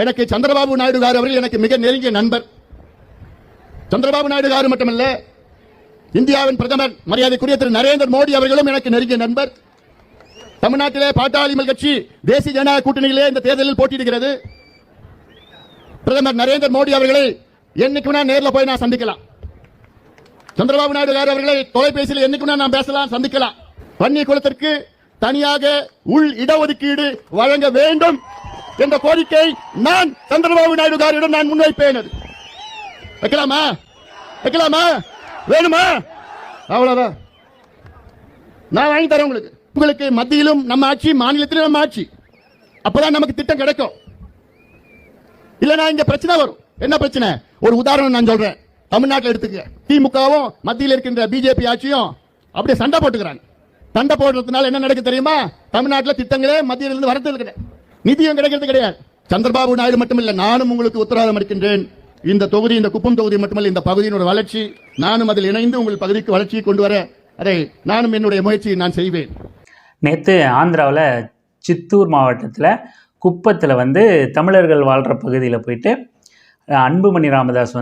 எனக்கு சந்திரபாபு நாயுடு கார் அவர்கள் எனக்கு மிக நெருங்கிய நண்பர். சந்திரபாபு நாயுடு கார் மட்டுமல்ல, இந்தியாவின் பிரதமர் மரியாதைக்குரிய திரு நரேந்திர மோடி அவர்களும் எனக்கு நெருங்கிய நண்பர். தமிழ்நாட்டிலே பாட்டாளி கட்சி தேசிய ஜனநாயக கூட்டணியிலே இந்த தேர்தலில் போட்டியிடுகிறது. பிரதமர் நரேந்திர மோடி அவர்களை என்னைக்கு நேரில் போய் நான் சந்திக்கலாம். சந்திரபாபு நாயுடு கார் அவர்களை தொலைபேசியில் என்னைக்கு நான் பேசலாம், சந்திக்கலாம். வன்னிய குலத்திற்கு தனியாக உள் இடஒதுக்கீடு வழங்க வேண்டும் என்ற கோரிக்கை நான் சந்திரபாபு நாயுடு காரிடம் நான் முன்வைப்பேன். வைக்கலாமா? வைக்கலாமா? வேணுமா? அவ்வளவுதான். நான் வாங்கி தரேன் உங்களுக்கு. உங்களுக்கு மத்தியிலும் நம்ம ஆட்சி, மாநிலத்திலும் நம்ம ஆட்சி. அப்பதான் நமக்கு திட்டம் கிடைக்கும். இல்லனா இங்க பிரச்சனை வரும். என்ன பிரச்சனை? ஒரு உதாரணம் நான் சொல்றேன். தமிழ்நாட்டில் எடுத்துக்க, திமுகவும் மத்தியில் இருக்கின்ற பிஜேபி ஆட்சியும் அப்படியே சண்டை போட்டுக்கிறாங்க. சண்டை போடுறதுனால என்ன நடக்கு தெரியுமா? தமிழ்நாட்டில் திட்டங்களே மத்தியிலிருந்து வரது கிடையாது, நிதியும் கிடைக்கிறது கிடையாது. சந்திரபாபு நாயுடு மட்டுமில்லை, நானும் உங்களுக்கு உத்தரவாதம் அளிக்கின்றேன். இந்த தொகுதி, இந்த குப்பம் தொகுதி மட்டுமல்ல, இந்த பகுதியின் ஒரு வளர்ச்சி, நானும் அதில் இணைந்து உங்கள் பகுதிக்கு வளர்ச்சியை கொண்டு வர அதை நானும் என்னுடைய முயற்சியை நான் செய்வேன். நேற்று ஆந்திராவில் சித்தூர் மாவட்டத்தில் குப்பத்தில் தமிழர்கள் வாழ்கிற பகுதியில் போயிட்டு அன்புமணி ராமதாஸ்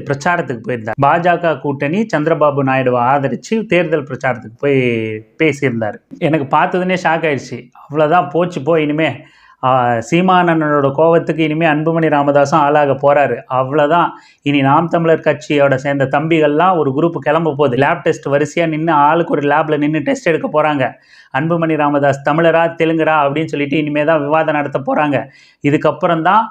பிரச்சாரத்துக்கு போயிருந்தார். பாஜக கூட்டணி சந்திரபாபு நாயுடுவை ஆதரித்து தேர்தல் பிரச்சாரத்துக்கு போய் பேசியிருந்தார். எனக்கு பார்த்ததுனே ஷாக் ஆயிடுச்சு. அவ்வளோதான், போச்சு போ, இனிமே சீமானனோட கோவத்துக்கு இனிமேல் அன்புமணி ராமதாஸும் ஆளாக போகிறாரு. அவ்வளோதான். இனி நாம் தமிழர் கட்சியோட சேர்ந்த தம்பிகள்லாம் ஒரு குரூப் கிளம்ப போகுது. லேப் டெஸ்ட் வரிசையாக நின்று ஆளுக்கு ஒரு லேபில் நின்று டெஸ்ட் எடுக்க போகிறாங்க. அன்புமணி ராமதாஸ் தமிழரா தெலுங்கரா அப்படின்னு சொல்லிட்டு இனிமேல் தான் விவாதம் நடத்த போகிறாங்க. இதுக்கப்புறம் தான்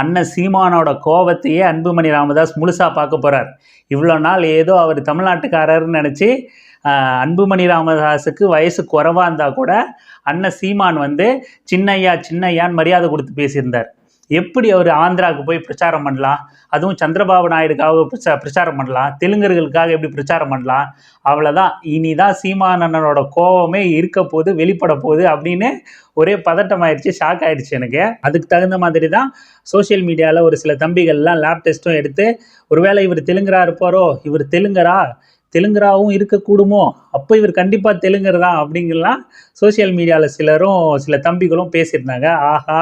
அண்ணன் சீமானோட கோவத்தையே அன்புமணி ராமதாஸ் முழுசாக பார்க்க போகிறார். இவ்வளோ நாள் ஏதோ அவர் தமிழ்நாட்டுக்காரர்னு நினச்சி அன்புமணி ராமதாஸுக்கு வயசு குறைவாக இருந்தால் கூட அண்ணன் சீமான் சின்னையா சின்னையான்னு மரியாதை கொடுத்து பேசியிருந்தார். எப்படி அவர் ஆந்திராவுக்கு போய் பிரச்சாரம் பண்ணலாம், அதுவும் சந்திரபாபு நாயுடுக்காக பிரச்சாரம் பண்ணலாம், தெலுங்கர்களுக்காக எப்படி பிரச்சாரம் பண்ணலாம்? அவ்வளோதான், இனிதான் சீமானனோட கோபமே இருக்க போது, வெளிப்பட போகுது அப்படின்னு ஒரே பதட்டம் ஆயிடுச்சு, ஷாக் ஆயிடுச்சு எனக்கு. அதுக்கு தகுந்த மாதிரி தான் சோசியல் மீடியாவில் ஒரு சில தம்பிகள்லாம் லேப் டெஸ்ட்டும் எடுத்து, ஒருவேளை இவர் தெலுங்கரா இருப்பாரோ, இவர் தெலுங்கராவும் இருக்கக்கூடுமோ, அப்போ இவர் கண்டிப்பாக தெலுங்கர் தான் அப்படிங்கலாம் சோசியல் மீடியாவில் சிலரும் சில தம்பிகளும் பேசியிருந்தாங்க. ஆஹா,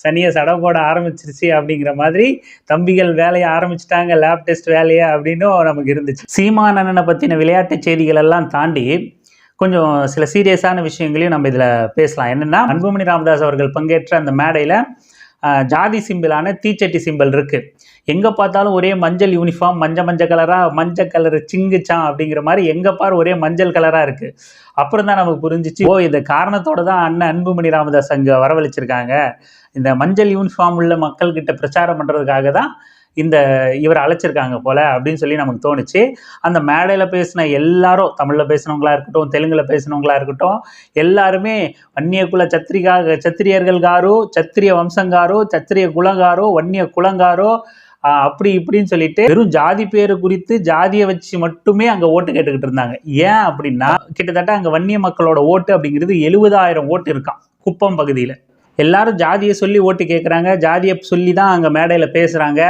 சனியை சடை போட ஆரம்பிச்சிருச்சு அப்படிங்கிற மாதிரி தம்பிகள் வேலையை ஆரம்பிச்சிட்டாங்க, லேப் டெஸ்ட் வேலையை அப்படின்னும் நமக்கு இருந்துச்சு. சீமானனை பற்றின விளையாட்டு செய்திகள் எல்லாம் தாண்டி கொஞ்சம் சில சீரியஸான விஷயங்களையும் நம்ம இதில் பேசலாம். என்னென்னா, அன்புமணி ராமதாஸ் அவர்கள் பங்கேற்ற அந்த மேடையில் ஜாதி சிம்பிளான தீச்சட்டி சிம்பிள் இருக்குது. எங்கே பார்த்தாலும் ஒரே மஞ்சள் யூனிஃபார்ம், மஞ்சள் கலராக, மஞ்சள் கலரு சிங்குச்சான் அப்படிங்கிற மாதிரி எங்கே பார் ஒரே மஞ்சள் கலராக இருக்குது. அப்புறம் தான் நமக்கு புரிஞ்சிச்சு, ஓ, இந்த காரணத்தோடு தான் அண்ணன் அன்புமணி ராமதாஸ் அங்கே வரவழைச்சிருக்காங்க. இந்த மஞ்சள் யூனிஃபார்ம் உள்ள மக்கள்கிட்ட பிரச்சாரம் பண்ணுறதுக்காக தான் இவர் அழைச்சிருக்காங்க போல அப்படின்னு சொல்லி நமக்கு தோணுச்சு. அந்த மேடையில் பேசின எல்லாரும், தமிழில் பேசினவங்களா இருக்கட்டும், தெலுங்கில் பேசினவங்களா இருக்கட்டும், எல்லாருமே வன்னிய குல சத்திரியர்கள் காரோ, சத்திரிய வம்சங்காரோ, சத்திரிய குலங்காரோ, வன்னிய குலங்காரோ அப்படி இப்படின்னு சொல்லிட்டு வெறும் ஜாதி பேரு குறித்து ஜாதியை வச்சு மட்டுமே அங்கே ஓட்டு கேட்டுக்கிட்டு இருந்தாங்க. ஏன் அப்படின்னா, கிட்டத்தட்ட அங்கே வன்னிய மக்களோட ஓட்டு அப்படிங்கிறது 70,000 ஓட்டு இருக்கான் குப்பம் பகுதியில். எல்லாரும் ஜாதியை சொல்லி ஓட்டு கேட்குறாங்க, ஜாதியை சொல்லி தான் அங்கே மேடையில் பேசுகிறாங்க.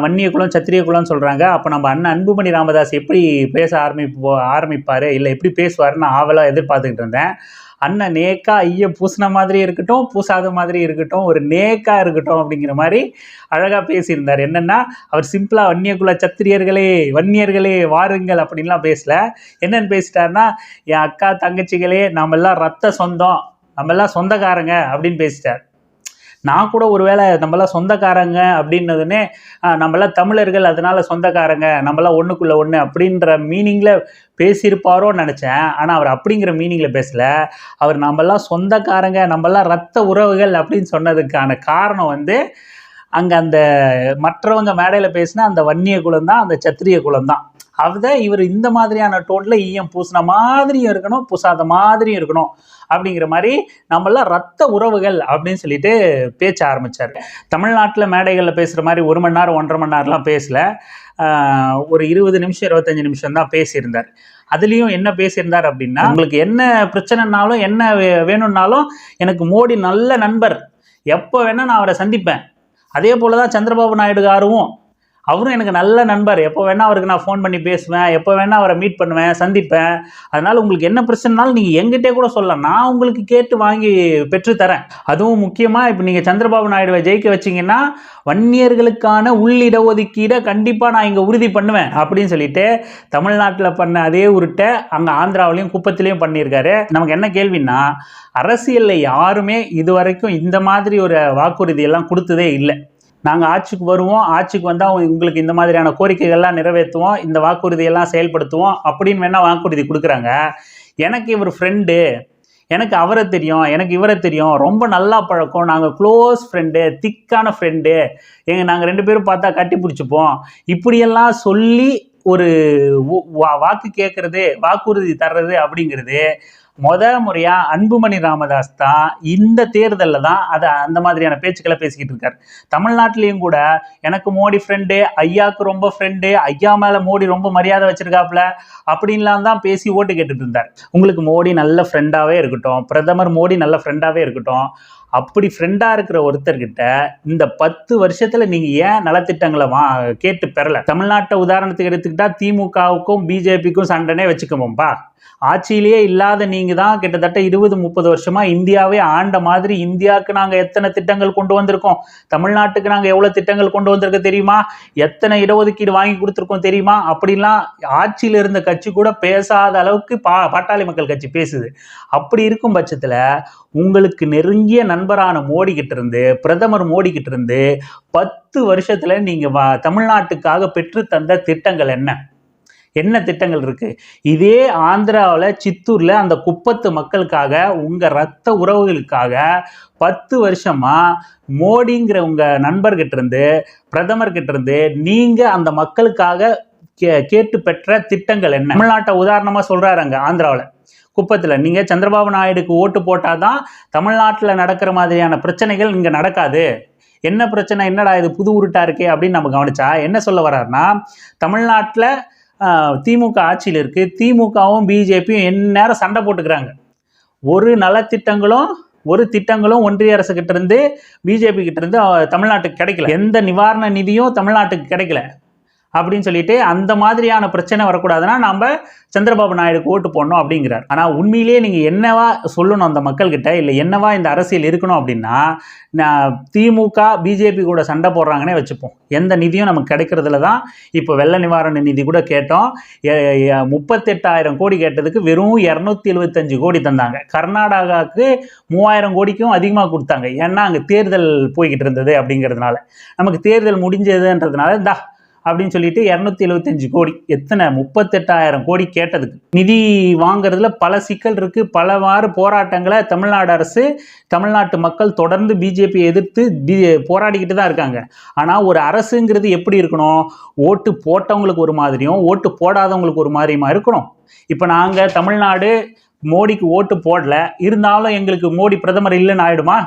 வன்னிய குலம் சத்திரிய குலம்னு சொல்கிறாங்க. அப்போ நம்ம அண்ணன் அன்புமணி ராமதாஸ் எப்படி பேச ஆரம்பிப்பார், இல்லை எப்படி பேசுவார்னு ஆவலாக எதிர்பார்த்துக்கிட்டு இருந்தேன். அண்ணன் நேக்கா ஐய பூசின மாதிரி இருக்கட்டும், பூசாத மாதிரி இருக்கட்டும், ஒரு நேக்கா இருக்கட்டும் அப்படிங்கிற மாதிரி அழகாக பேசியிருந்தார். என்னென்னா, அவர் சிம்பிளாக வன்னியகுல சத்திரியர்களே, வன்னியர்களே வாருங்கள் அப்படின்லாம் பேசல. என்னென்னு பேசிட்டாருன்னா, என் அக்கா தங்கச்சிகளே, நம்மெல்லாம் ரத்த சொந்தம், நம்மெல்லாம் சொந்தக்காரங்க அப்படின்னு பேசிட்டார். நான் கூட ஒருவேளை நம்மளாம் சொந்தக்காரங்க அப்படின்னதுன்னே, நம்மளாம் தமிழர்கள் அதனால சொந்தக்காரங்க, நம்மளாம் ஒன்றுக்குள்ள ஒன்று அப்படின்ற மீனிங்கில் பேசியிருப்பாரோன்னு நினச்சேன். ஆனால் அவர் அப்படிங்கிற மீனிங்கில் பேசலை. அவர் நம்மளாம் சொந்தக்காரங்க, நம்மளாம் ரத்த உறவுகள் அப்படின்னு சொன்னதுக்கான காரணம் அங்கே அந்த மற்றவங்க மேடையில் பேசினா அந்த வன்னிய குலம் தான், அந்த சத்திரிய குலம் தான். அதுதான் இவர் இந்த மாதிரியான டோனில் ஈயம் பூசின மாதிரியும் இருக்கணும், பூசாத மாதிரியும் இருக்கணும் அப்படிங்கிற மாதிரி நம்மளாம் ரத்த உறவுகள் அப்படின்னு சொல்லிட்டு பேச ஆரம்பித்தார். தமிழ்நாட்டில் மேடைகளில் பேசுகிற மாதிரி 1 மணி நேரம் 1.5 மணி நேரம்லாம் பேசலை. ஒரு 20 நிமிஷம் 25 நிமிஷம் தான் பேசியிருந்தார். அதுலேயும் என்ன பேசியிருந்தார் அப்படின்னா, உங்களுக்கு என்ன பிரச்சனைனாலும் என்ன வேணும்னாலும் எனக்கு மோடி நல்ல நண்பர், எப்போ வேணால் நான் அவரை சந்திப்பேன். அதே போல் தான் சந்திரபாபு நாயுடு காரும் அவரும் எனக்கு நல்ல நண்பர். எப்போ வேணால் அவருக்கு நான் ஃபோன் பண்ணி பேசுவேன், எப்போ வேணால் அவரை மீட் பண்ணுவேன், சந்திப்பேன். அதனால் உங்களுக்கு என்ன பிரச்சனைனாலும் நீங்கள் எங்கிட்டே கூட சொல்லலாம், நான் உங்களுக்கு கேட்டு வாங்கி பெற்றுத்தரேன். அதுவும் முக்கியமாக இப்போ நீங்கள் சந்திரபாபு நாயுடுவை ஜெயிக்க வச்சிங்கன்னா வன்னியர்களுக்கான உள்ளிடஒதுக்கீடை கண்டிப்பாக நான் இங்கே உறுதி பண்ணுவேன் அப்படின்னு சொல்லிட்டு தமிழ்நாட்டில் பண்ண அதே உருட்டை அங்கே ஆந்திராவிலையும் குப்பத்திலையும் பண்ணியிருக்காரு. நமக்கு என்ன கேள்வின்னா, அரசியலில் யாருமே இதுவரைக்கும் இந்த மாதிரி ஒரு வாக்குறுதியெல்லாம் கொடுத்ததே இல்லை. நாங்கள் ஆட்சிக்கு வருவோம், ஆட்சிக்கு வந்தால் உங்களுக்கு இந்த மாதிரியான கோரிக்கைகள்லாம் நிறைவேற்றுவோம், இந்த வாக்குறுதியெல்லாம் செயல்படுத்துவோம் அப்படின்னு வேணால் வாக்குறுதி கொடுக்குறாங்க. எனக்கு இவர் ஃப்ரெண்டு, எனக்கு அவரை தெரியும், எனக்கு இவரை தெரியும், ரொம்ப நல்லா பழக்கம், நாங்கள் க்ளோஸ் ஃப்ரெண்டு, திக்கான ஃப்ரெண்டு, நாங்கள் 2 பேரும் பார்த்தா கட்டி பிடிச்சிப்போம், இப்படியெல்லாம் சொல்லி ஒரு வாக்கு கேட்கறது, வாக்குறுதி தர்றது அப்படிங்கிறது முறையாக அன்புமணி ராமதாஸ் தான் இந்த தேர்தலில் தான் அதை அந்த மாதிரியான பேச்சுக்களை பேசிக்கிட்டு இருக்காரு. தமிழ்நாட்டிலையும் கூட எனக்கு மோடி ஃப்ரெண்டு, ஐயாவுக்கு ரொம்ப ஃப்ரெண்டு, ஐயா மேலே மோடி ரொம்ப மரியாதை வச்சிருக்காப்புல அப்படின்லாம் தான் பேசி ஓட்டு கேட்டுட்டு இருந்தார். உங்களுக்கு மோடி நல்ல ஃப்ரெண்டாகவே இருக்கட்டும், பிரதமர் மோடி நல்ல ஃப்ரெண்டாகவே இருக்கட்டும், அப்படி ஃப்ரெண்டாக இருக்கிற ஒருத்தர்கிட்ட இந்த 10 வருஷத்தில் நீங்கள் ஏன் நலத்திட்டங்களை கேட்டு பெறலை? தமிழ்நாட்டை உதாரணத்துக்கு எடுத்துக்கிட்டால் திமுகவுக்கும் பிஜேபிக்கும் சண்டைனே வச்சுக்கோம்பா. ஆட்சியிலேயே இல்லாத நீங்கள் தான் கிட்டத்தட்ட 20-30 வருஷமாக இந்தியாவே ஆண்ட மாதிரி இந்தியாவுக்கு நாங்கள் எத்தனை திட்டங்கள் கொண்டு வந்திருக்கோம், தமிழ்நாட்டுக்கு நாங்கள் எவ்வளோ திட்டங்கள் கொண்டு வந்திருக்கோம் தெரியுமா, எத்தனை இடஒதுக்கீடு வாங்கி கொடுத்துருக்கோம் தெரியுமா, அப்படின்லாம் ஆட்சியில் இருந்த கட்சி கூட பேசாத அளவுக்கு பாட்டாளி மக்கள் கட்சி பேசுது. அப்படி இருக்கும் பட்சத்தில் உங்களுக்கு நெருங்கிய நண்பரான மோடி கிட்ட இருந்து, பிரதமர் மோடி கிட்ட இருந்து 10 வருஷத்துல நீங்க தமிழ்நாட்டுக்காக பெற்று தந்த திட்டங்கள் என்ன திட்டங்கள் இருக்கு? இதே ஆந்திராவில் சித்தூர்ல அந்த குப்பத்து மக்களுக்காக, உங்க ரத்த உறவுகளுக்காக 10 வருஷமா மோடிங்கிற உங்க நண்பர்கிட்ட இருந்து, பிரதமர் கிட்ட இருந்து நீங்க அந்த மக்களுக்காக கேட்டு பெற்ற திட்டங்கள் என்ன? தமிழ்நாட்டை உதாரணமா சொல்றாருங்க. ஆந்திராவில் குப்பத்தில் நீங்கள் சந்திரபாபு நாயுடுக்கு ஓட்டு போட்டால் தான் தமிழ்நாட்டில் நடக்கிற மாதிரியான பிரச்சனைகள் இங்கே நடக்காது. என்ன பிரச்சனை, என்னடா இது புது உருட்டா இருக்கே அப்படின்னு நம்ம கவனிச்சா என்ன சொல்ல வர்றாருன்னா, தமிழ்நாட்டில் திமுக ஆட்சியில் இருக்குது, திமுகவும் பிஜேபியும் எந்நேரம் சண்டை போட்டுக்கிறாங்க. ஒரு திட்டங்களும் ஒன்றிய அரசு கிட்ட இருந்து, பிஜேபி கிட்ட இருந்து தமிழ்நாட்டுக்கு கிடைக்கல, எந்த நிவாரண நிதியும் தமிழ்நாட்டுக்கு கிடைக்கல அப்படின்னு சொல்லிட்டு அந்த மாதிரியான பிரச்சனை வரக்கூடாதுன்னா நம்ம சந்திரபாபு நாயுடுக்கு ஓட்டு போடணும் அப்படிங்கிறார். ஆனால் உண்மையிலேயே நீங்கள் என்னவா சொல்லணும் அந்த மக்கள்கிட்ட, இல்லை என்னவா இந்த அரசியல் இருக்கணும் அப்படின்னா, திமுக பிஜேபி கூட சண்டை போடுறாங்கன்னே வச்சுப்போம், எந்த நிதியும் நமக்கு கிடைக்கிறதுல தான். இப்போ வெள்ள நிவாரண நிதி கூட கேட்டோம், 38,000 கோடி கேட்டதுக்கு வெறும் 275 கோடி தந்தாங்க. கர்நாடகாவுக்கு 3000 கோடிக்கும் அதிகமாக கொடுத்தாங்க. ஏன்னா அங்கே தேர்தல் போய்கிட்டு இருந்தது அப்படிங்கிறதுனால, நமக்கு தேர்தல் முடிஞ்சதுன்றதுனால அப்படின்னு சொல்லிட்டு 275 கோடி, எத்தனை 38,000 கோடி கேட்டதுக்கு. நிதி வாங்குறதுல பல சிக்கல் இருக்கு, பலவாறு போராட்டங்களை தமிழ்நாட்டு மக்கள் தொடர்ந்து பிஜேபியை எதிர்த்து போராடிக்கிட்டு தான் இருக்காங்க. ஆனால் ஒரு அரசுங்கிறது எப்படி இருக்கணும், ஓட்டு போட்டவங்களுக்கு ஒரு மாதிரியும் ஓட்டு போடாதவங்களுக்கு ஒரு மாதிரியுமா இருக்கணும். இப்போ நாங்கள் தமிழ்நாடு மோடிக்கு ஓட்டு போடல, இருந்தாலும் எங்களுக்கு மோடி பிரதமர் இல்லைன்னு ஆயிடுமா?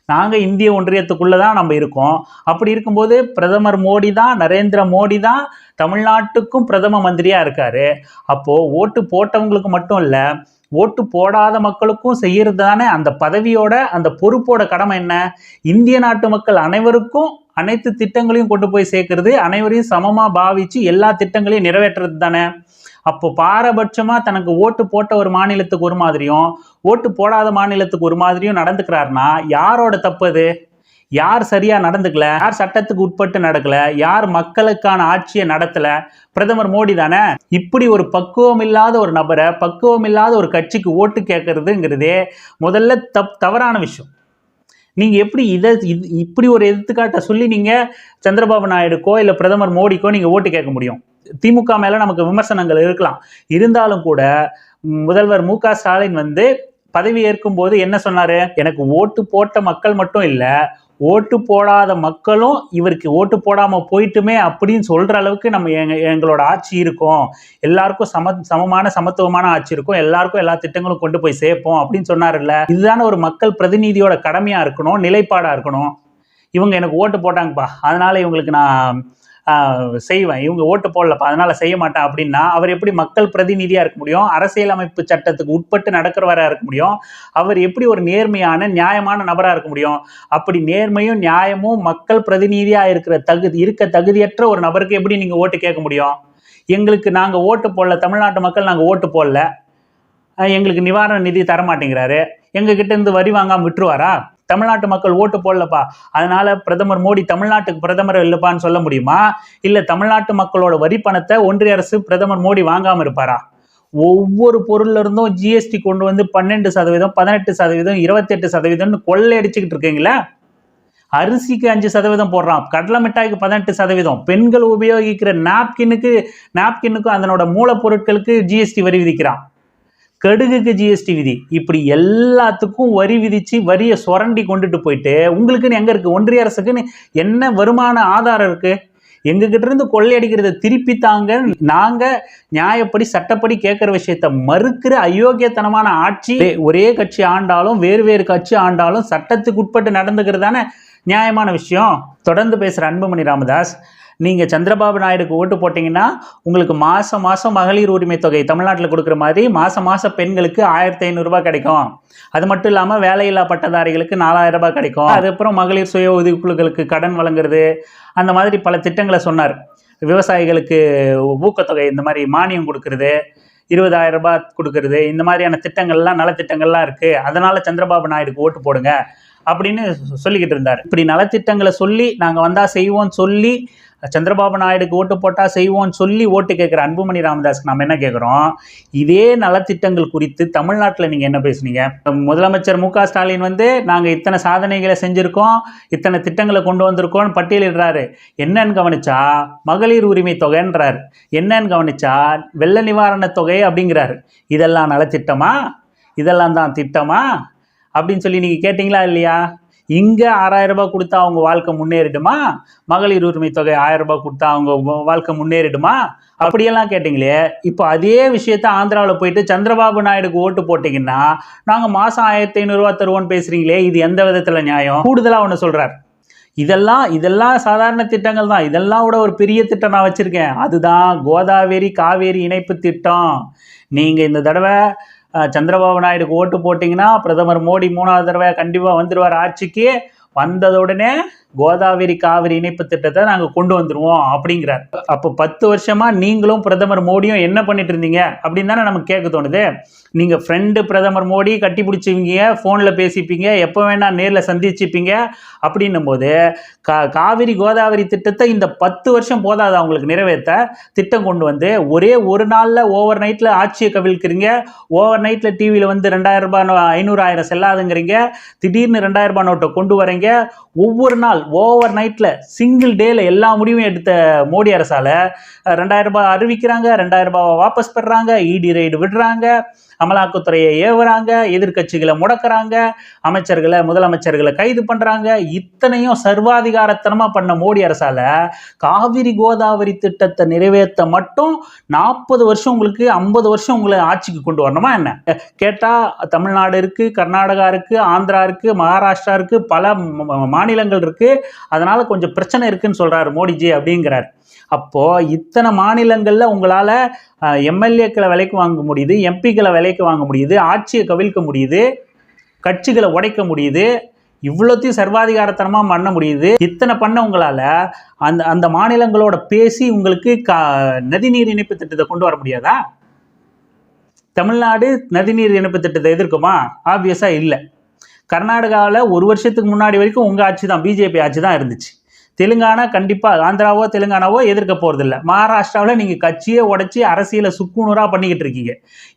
நாங்கள் இந்திய ஒன்றியத்துக்குள்ளே தான் நம்ம இருக்கோம். அப்படி இருக்கும்போது பிரதமர் மோடி தான், நரேந்திர மோடி தான் தமிழ்நாட்டுக்கும் பிரதம மந்திரியாக இருக்கார். அப்போது ஓட்டு போட்டவங்களுக்கு மட்டும் இல்லை, ஓட்டு போடாத மக்களுக்கும் செய்கிறது தானே அந்த பதவியோட, அந்த பொறுப்போட கடமை என்ன? இந்திய நாட்டு மக்கள் அனைவருக்கும் அனைத்து திட்டங்களையும் கொண்டு போய் சேர்க்கறது, அனைவரையும் சமமாக பாவித்து எல்லா திட்டங்களையும் நிறைவேற்றுறது தானே. அப்போ பாரபட்சமாக தனக்கு ஓட்டு போட்ட ஒரு மாநிலத்துக்கு ஒரு மாதிரியும் ஓட்டு போடாத மாநிலத்துக்கு ஒரு மாதிரியும் நடந்துக்கிறாருன்னா யாரோட தப்பு அது? யார் சரியா நடந்துக்கல, யார் சட்டத்துக்கு உட்பட்டு நடக்கல, யார் மக்களுக்கான ஆட்சியை நடத்தல? பிரதமர் மோடி தானே. இப்படி ஒரு பக்குவம் இல்லாத ஒரு நபரை, பக்குவம் இல்லாத ஒரு கட்சிக்கு ஓட்டு கேட்கறதுங்கிறதே முதல்ல தவறான விஷயம். நீங்க எப்படி இப்படி ஒரு எடுத்துக்காட்டை சொல்லி நீங்க சந்திரபாபு நாயுடுக்கோ இல்லை பிரதமர் மோடிக்கோ நீங்க ஓட்டு கேட்க முடியும்? திமுக மேல நமக்கு விமர்சனங்கள் இருக்கலாம், இருந்தாலும் கூட முதல்வர் மு க ஸ்டாலின் பதவி ஏற்கும் போது என்ன சொன்னாரு? எனக்கு ஓட்டு போட்ட மக்கள் மட்டும் இல்ல, ஓட்டு போடாத மக்களும் இவருக்கு ஓட்டு போடாம போயிட்டுமே அப்படின்னு சொல்ற அளவுக்கு நம்ம எங்களோட ஆட்சி இருக்கும், எல்லாருக்கும் சமமான சமத்துவமான ஆட்சி இருக்கும், எல்லாருக்கும் எல்லா திட்டங்களும் கொண்டு போய் சேர்ப்போம் அப்படின்னு சொன்னார்ல. இதுதானே ஒரு மக்கள் பிரதிநிதியோட கடமையா இருக்கணும், நிலைப்பாடா இருக்கணும். இவங்க எனக்கு ஓட்டு போட்டாங்கப்பா, அதனால இவங்களுக்கு நான் செய்வேன், இவங்க ஓட்டு போடலப்பா அதனால செய்ய மாட்டேன் அப்படின்னா அவர் எப்படி மக்கள் பிரதிநிதியாக இருக்க முடியும்? அரசியலமைப்பு சட்டத்துக்கு உட்பட்டு நடக்கிறவராக இருக்க முடியும்? அவர் எப்படி ஒரு நேர்மையான நியாயமான நபராக இருக்க முடியும்? அப்படி நேர்மையும் நியாயமும் மக்கள் பிரதிநிதியாக இருக்க தகுதியற்ற ஒரு நபருக்கு எப்படி நீங்கள் ஓட்டு கேட்க முடியும்? எங்களுக்கு நாங்கள் ஓட்டு போடல, தமிழ்நாட்டு மக்கள் நாங்கள் ஓட்டு போடல, எங்களுக்கு நிவாரண நிதி தரமாட்டேங்கிறாரு, எங்ககிட்ட இருந்து வரி வாங்காமல் விட்டுருவாரா? தமிழ்நாட்டு மக்கள் ஓட்டு போடலப்பா அதனால பிரதமர் மோடி தமிழ்நாட்டுக்கு பிரதமர் இல்லைப்பான்னு சொல்ல முடியுமா? இல்லை தமிழ்நாட்டு மக்களோட வரி பணத்தை ஒன்றிய அரசு பிரதமர் மோடி வாங்காமல் இருப்பாரா? ஒவ்வொரு பொருள்ல இருந்தும் ஜிஎஸ்டி கொண்டு வந்து 12%, 18%, 28% கொள்ளையடிச்சுக்கிட்டு இருக்கீங்களா? அரிசிக்கு 5% போடுறான், கடலை மிட்டாய்க்கு 18%, பெண்கள் உபயோகிக்கிற நாப்கினுக்கும் அதனோட மூலப்பொருட்களுக்கு ஜிஎஸ்டி வரி விதிக்கிறான், கடுகுக்கு ஜிஎஸ்டி விதி, இப்படி எல்லாத்துக்கும் வரி விதிச்சு வரியை சுரண்டி கொண்டுட்டு போயிட்டு உங்களுக்குன்னு எங்க இருக்கு? ஒன்றிய அரசுக்குன்னு என்ன வருமான ஆதாரம் இருக்கு? எங்ககிட்ட இருந்து கொள்ளையடிக்கிறத திருப்பி தாங்க, நாங்க நியாயப்படி சட்டப்படி கேட்கிற விஷயத்த மறுக்கிற அயோக்கியத்தனமான ஆட்சி. ஒரே கட்சி ஆண்டாலும் வேறு கட்சி ஆண்டாலும் சட்டத்துக்கு உட்பட்டு நடந்துக்கிறதான நியாயமான விஷயம். தொடர்ந்து பேசுகிற அன்புமணி ராமதாஸ், நீங்கள் சந்திரபாபு நாயுடுக்கு ஓட்டு போட்டிங்கன்னா உங்களுக்கு மாதம் மகளிர் உரிமை தொகை தமிழ்நாட்டில் கொடுக்குற மாதிரி மாதம் பெண்களுக்கு 1500 ரூபாய் கிடைக்கும். அது மட்டும் இல்லாமல் வேலையில்லா பட்டதாரிகளுக்கு 4000 ரூபாய் கிடைக்கும். அதுக்கப்புறம் மகளிர் சுய உதவிக்குழுக்களுக்கு கடன் வழங்குறது, அந்த மாதிரி பல திட்டங்களை சொன்னார். விவசாயிகளுக்கு ஊக்கத்தொகை, இந்த மாதிரி மானியம் கொடுக்கறது, 20,000 ரூபாய் கொடுக்கறது, இந்த மாதிரியான திட்டங்கள்லாம் நலத்திட்டங்கள்லாம் இருக்குது, அதனால் சந்திரபாபு நாயுடுக்கு ஓட்டு போடுங்க அப்படின்னு சொல்லிக்கிட்டு இருந்தார். இப்படி நலத்திட்டங்களை சொல்லி நாங்கள் வந்தால் செய்வோம்னு சொல்லி, சந்திரபாபு நாயுடுக்கு ஓட்டு போட்டால் செய்வோம்னு சொல்லி ஓட்டு கேட்குற அன்புமணி ராமதாஸ்க்கு நம்ம என்ன கேட்குறோம்? இதே நலத்திட்டங்கள் குறித்து தமிழ்நாட்டில் நீங்கள் என்ன பேசுனீங்க? முதலமைச்சர் மு.க. ஸ்டாலின் வந்து நாங்கள் இத்தனை சாதனைகளை செஞ்சுருக்கோம், இத்தனை திட்டங்களை கொண்டு வந்திருக்கோம்னு பட்டியலிடுறாரு. என்னன்னு கவனிச்சா மகளிர் உரிமை தொகைன்றார், என்னன்னு கவனிச்சா வெள்ள நிவாரண தொகை அப்படிங்கிறாரு. இதெல்லாம் நலத்திட்டமா? இதெல்லாம் தான் திட்டமா அப்படின்னு சொல்லி நீங்கள் கேட்டிங்களா இல்லையா? இங்கே 6000 ரூபாய் கொடுத்தா அவங்க வாழ்க்கை முன்னேறிடுமா? மகளிர் உரிமை தொகை 1000 ரூபாய் கொடுத்தா அவங்க வாழ்க்கை முன்னேறிடுமா? அப்படியெல்லாம் கேட்டிங்களே. இப்போ அதே விஷயத்த ஆந்திராவில் போயிட்டு சந்திரபாபு நாயுடுக்கு ஓட்டு போட்டிங்கன்னா நாங்கள் மாதம் 1500 ரூபா தருவோன்னு பேசுகிறீங்களே, இது எந்த விதத்தில் நியாயம்? கூடுதலாக ஒன்று சொல்கிறார், இதெல்லாம் சாதாரண திட்டங்கள் தான், இதெல்லாம் விட ஒரு பெரிய திட்டம் நான் வச்சுருக்கேன், அதுதான் கோதாவரி காவேரி இணைப்பு திட்டம். நீங்கள் இந்த தடவை சந்திரபாபு நாயுடுக்கு ஓட்டு போட்டிங்கன்னா பிரதமர் மோடி 3வது தடவை கண்டிப்பாக வந்துடுவார் ஆட்சிக்கு. வந்ததுடனே கோதாவரி காவிரி இணைப்பு திட்டத்தை நாங்கள் கொண்டு வந்துடுவோம் அப்படிங்கிறார். அப்போ 10 வருஷமாக நீங்களும் பிரதமர் மோடியும் என்ன பண்ணிட்டு இருந்தீங்க அப்படின்னு தானே நமக்கு கேட்க தோணுது. நீங்கள் ஃப்ரெண்டு பிரதமர் மோடி கட்டி பிடிச்சிப்பீங்க, ஃபோனில் பேசிப்பீங்க, எப்போ வேணால் நேரில் சந்திச்சுப்பீங்க. அப்படின்னும் போது காவிரி கோதாவரி திட்டத்தை இந்த 10 வருஷம் போதாது அவங்களுக்கு நிறைவேற்ற திட்டம் கொண்டு வந்து ஒரே ஒரு நாளில் ஓவர் நைட்டில் ஆட்சியை கவிழ்க்கிறீங்க. ஓவர் நைட்டில் டிவியில் வந்து 2000 ரூபாய் 500 1000 செல்லாதுங்கிறீங்க, திடீர்னு 2000 ரூபாய் நோட்டை கொண்டு வரீங்க. ஒவ்வொரு நாள் ஓவர் நைட்டில் சிங்கிள் டேல எல்லா முடிவும் எடுத்த மோடி அரசால் 2000 ரூபாய் அறிவிக்கிறாங்க, 2000 ரூபாய் வாபஸ் பெறாங்க, இடி ரைடு விடுறாங்க, அமலாக்கத்துறையை ஏவுறாங்க, எதிர்கட்சிகளை முடக்கிறாங்க, முதலமைச்சர்களை கைது பண்றாங்க. இத்தனையும் சர்வாதிகாரத்தனமா பண்ண மோடி அரசால காவிரி கோதாவரி திட்டத்தை நிறைவேற்ற மட்டும் 40 வருஷம் உங்களுக்கு, 50 வருஷம் உங்களை ஆட்சிக்கு கொண்டு வரணுமா என்ன? கேட்டா தமிழ்நாடு இருக்கு, கர்நாடகா இருக்கு, ஆந்திரா இருக்கு, மகாராஷ்டிரா இருக்கு, பல மாநிலங்கள் இருக்கு, அதனால கொஞ்சம் பிரச்சனை இருக்குன்னு சொல்றாரு மோடிஜி அப்படிங்கிறார். அப்போ இத்தனை மாநிலங்கள்ல உங்களால எம்எல்ஏக்களை விலைக்கு வாங்க முடியுது, எம்பிக்களை விலைக்கு வாங்க முடியுது, ஆட்சியை கவிழ்க்க முடியுது, கட்சிகளை உடைக்க முடியுது, இவ்வளோத்தையும் சர்வாதிகாரத்தனமாக பண்ண முடியுது. இத்தனை பண்ண உங்களால் அந்த மாநிலங்களோட பேசி உங்களுக்கு நதிநீர் இணைப்பு திட்டத்தை கொண்டு வர முடியாதா? தமிழ்நாடு நதிநீர் இணைப்பு திட்டத்தை எதிர்க்குமா? ஆப்வியஸாக இல்லை. கர்நாடகாவில் 1 வருஷத்துக்கு முன்னாடி வரைக்கும் உங்கள் ஆட்சி தான், பிஜேபி ஆட்சி தான் இருந்துச்சு. தெலுங்கானா கண்டிப்பாக, ஆந்திராவோ தெலுங்கானாவோ எதிர்க்க போகிறதில்ல. மகாராஷ்டிராவில் நீங்கள் கட்சியை உடைச்சி அரசியலை சுக்குநூறாக பண்ணிக்கிட்டு இருக்கீங்க.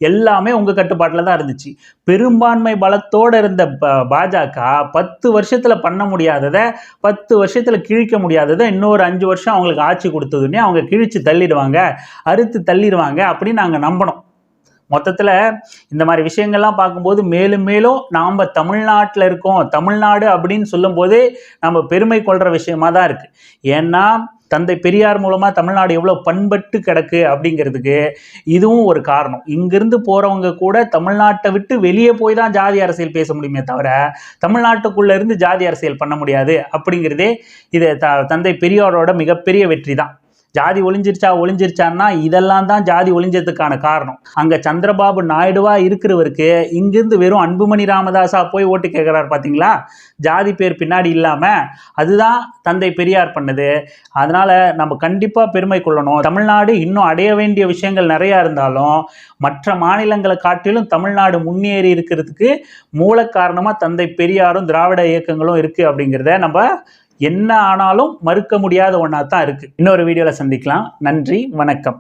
எல்லாமே உங்கள் கட்டுப்பாட்டில் தான் இருந்துச்சு. பெரும்பான்மை பலத்தோடு இருந்த பாஜக 10 வருஷத்தில் பண்ண முடியாததை, 10 வருஷத்தில் கிழிக்க முடியாததை இன்னொரு 5 வருஷம் அவங்களுக்கு ஆட்சி கொடுத்ததுன்னே அவங்க கிழிச்சு தள்ளிடுவாங்க, அறுத்து தள்ளிடுவாங்க அப்படின்னு நாங்கள் நம்பணும். மொத்தத்தில் இந்த மாதிரி விஷயங்கள்லாம் பார்க்கும்போது மேலும் மேலும் நாம் தமிழ்நாட்டில் இருக்கோம், தமிழ்நாடு அப்படின்னு சொல்லும்போது நம்ம பெருமை கொள்கிற விஷயமா தான் இருக்குது. ஏன்னா தந்தை பெரியார் மூலமாக தமிழ்நாடு எவ்வளோ பண்பட்டு கிடக்கு அப்படிங்கிறதுக்கு இதுவும் ஒரு காரணம். இங்கிருந்து போகிறவங்க கூட தமிழ்நாட்டை விட்டு வெளியே போய் தான் ஜாதி அரசியல் பேச முடியுமே தவிர தமிழ்நாட்டுக்குள்ளே இருந்து ஜாதி அரசியல் பண்ண முடியாது அப்படிங்கிறதே இது தந்தை பெரியாரோட மிகப்பெரிய வெற்றி தான். ஜாதி ஒளிஞ்சிருச்சான்னா இதெல்லாம் தான் ஜாதி ஒளிஞ்சதுக்கான காரணம். அங்கே சந்திரபாபு நாயுடுவா இருக்கிறவருக்கு இங்கிருந்து வெறும் அன்புமணி ராமதாஸா போய் ஓட்டு கேட்குறாரு பார்த்தீங்களா, ஜாதி பேர் பின்னாடி இல்லாமல். அதுதான் தந்தை பெரியார் பண்ணது. அதனால் நம்ம கண்டிப்பாக பெருமை கொள்ளணும். தமிழ்நாடு இன்னும் அடைய வேண்டிய விஷயங்கள் நிறையா இருந்தாலும் மற்ற மாநிலங்களை காட்டிலும் தமிழ்நாடு முன்னேறி இருக்கிறதுக்கு மூல காரணமாக தந்தை பெரியாரும் திராவிட இயக்கங்களும் இருக்குது அப்படிங்கிறத நம்ம என்ன ஆனாலும் மறுக்க முடியாத ஒன்றா தான் இருக்குது. இன்னொரு வீடியோவில் சந்திக்கலாம். நன்றி, வணக்கம்.